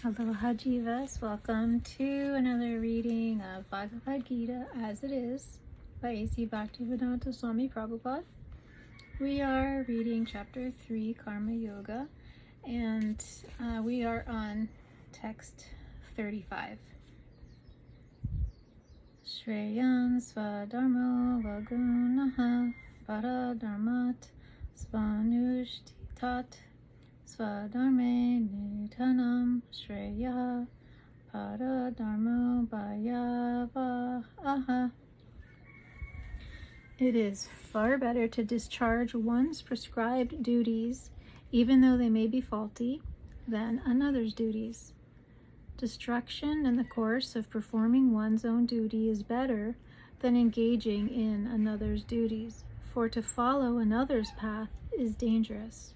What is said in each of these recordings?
Aloha Jivas, welcome to another reading of Bhagavad Gita as it is by A.C. Bhaktivedanta Swami Prabhupad. We are reading chapter 3, Karma Yoga, and we are on text 35. Shreyam svadharmo vagunaha paradharmat svanushtitat Swadharme nitanam shreya paradharmo bhayavaha. It is far better to discharge one's prescribed duties, even though they may be faulty, than another's duties. Destruction in the course of performing one's own duty is better than engaging in another's duties, for to follow another's path is dangerous.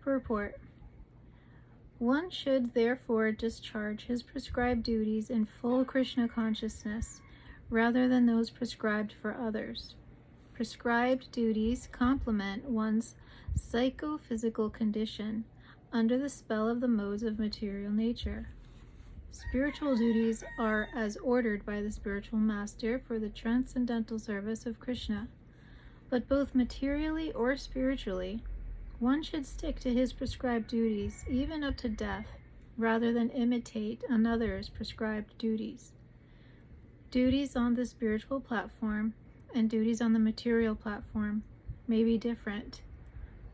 Purport. One should therefore discharge his prescribed duties in full Krishna consciousness, rather than those prescribed for others. Prescribed duties complement one's psychophysical condition under the spell of the modes of material nature. Spiritual duties are as ordered by the spiritual master for the transcendental service of Krishna, but both materially or spiritually, one should stick to his prescribed duties, even up to death, rather than imitate another's prescribed duties. Duties on the spiritual platform and duties on the material platform may be different,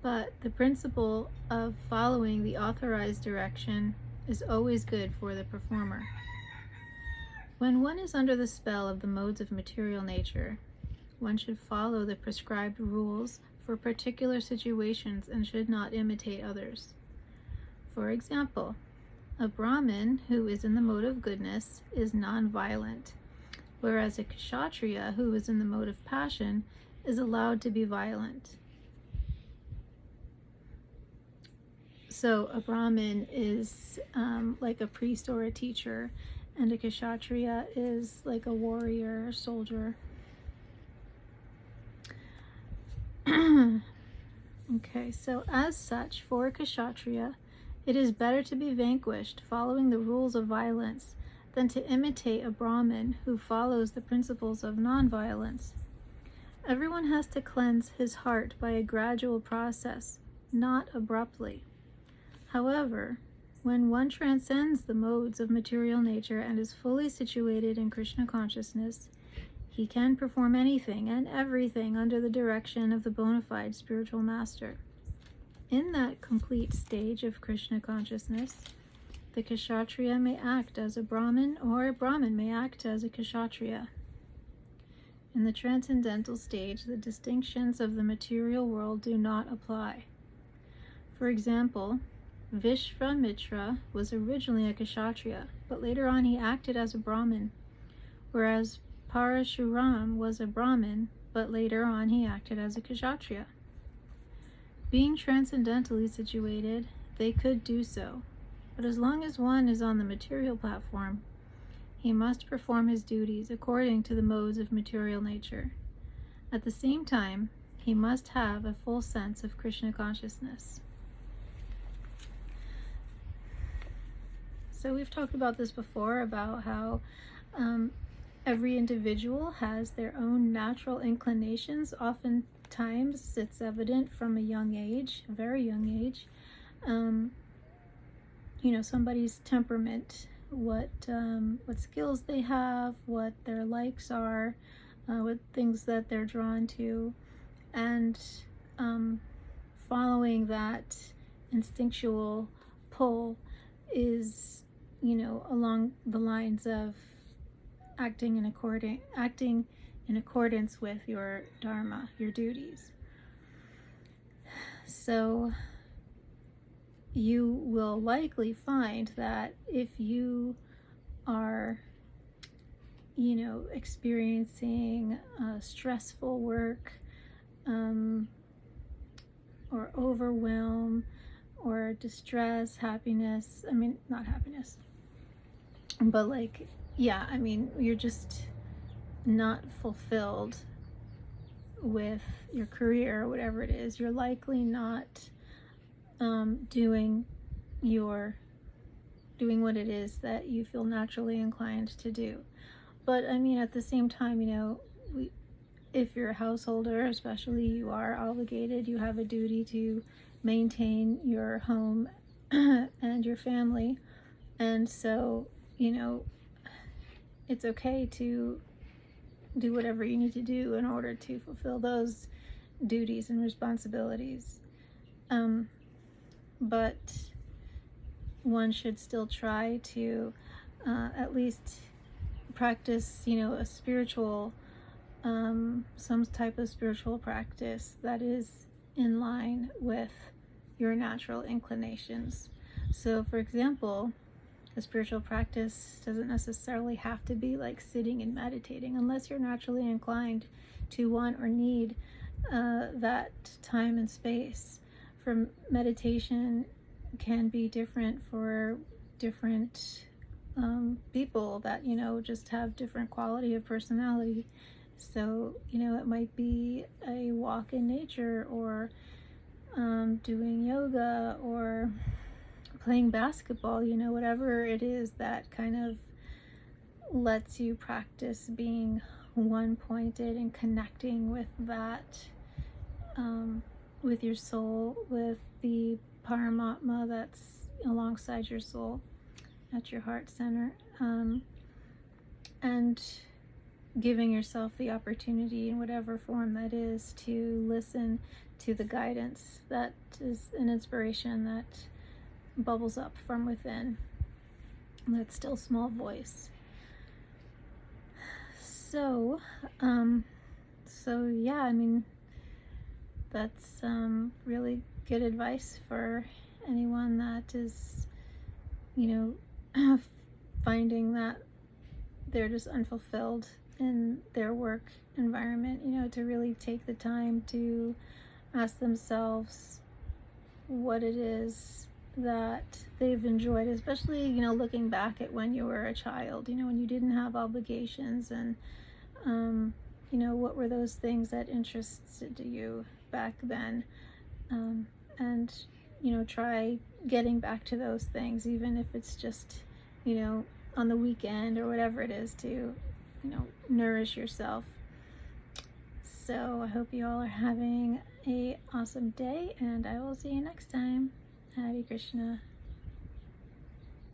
but the principle of following the authorized direction is always good for the performer. When one is under the spell of the modes of material nature, one should follow the prescribed rules for particular situations and should not imitate others. For example, a Brahmin who is in the mode of goodness is non-violent, whereas a Kshatriya who is in the mode of passion is allowed to be violent. So a Brahmin is like a priest or a teacher, and a Kshatriya is like a warrior or soldier. Okay, so as such, for a Kshatriya, it is better to be vanquished following the rules of violence than to imitate a Brahmin who follows the principles of non-violence. Everyone has to cleanse his heart by a gradual process, not abruptly. However, when one transcends the modes of material nature and is fully situated in Krishna consciousness, he can perform anything and everything under the direction of the bona fide spiritual master. In that complete stage of Krishna consciousness, the Kshatriya may act as a Brahmin, or a Brahmin may act as a Kshatriya. In the transcendental stage, the distinctions of the material world do not apply. For example, Vishvamitra was originally a Kshatriya, but later on he acted as a Brahmin, whereas Parashuram was a Brahmin, but later on he acted as a Kshatriya. Being transcendentally situated, they could do so, but as long as one is on the material platform, he must perform his duties according to the modes of material nature. At the same time, he must have a full sense of Krishna consciousness. So we've talked about this before, about how every individual has their own natural inclinations. Oftentimes it's evident from a young age, a very young age. Somebody's temperament, what skills they have, what their likes are, what things that they're drawn to, and following that instinctual pull is, along the lines of acting in accordance with your dharma, your duties. So you will likely find that if you are, experiencing stressful work, or overwhelm, or distress, happiness, not happiness, but you're just not fulfilled with your career or whatever it is, you're likely not doing you're doing what it is that you feel naturally inclined to do. But I mean, at the same time, if you're a householder, especially, you are obligated, you have a duty to maintain your home and your family. And so, it's okay to do whatever you need to do in order to fulfill those duties and responsibilities. But one should still try to at least practice, a spiritual, some type of spiritual practice that is in line with your natural inclinations. So, for example, a spiritual practice doesn't necessarily have to be like sitting and meditating, unless you're naturally inclined to want or need that time and space. For meditation can be different for different people that just have different quality of personality. So it might be a walk in nature, or doing yoga, or playing basketball, whatever it is that kind of lets you practice being one-pointed and connecting with that, with your soul, with the Paramatma that's alongside your soul at your heart center, and giving yourself the opportunity in whatever form that is to listen to the guidance that is an inspiration that bubbles up from within, that still small voice. So yeah, I mean, that's really good advice for anyone that is, finding that they're just unfulfilled in their work environment, to really take the time to ask themselves what it is that they've enjoyed, especially, looking back at when you were a child, when you didn't have obligations, and, what were those things that interested you back then, and, try getting back to those things, even if it's just, on the weekend or whatever it is, to, nourish yourself. So I hope you all are having a awesome day, and I will see you next time. Hare Krishna.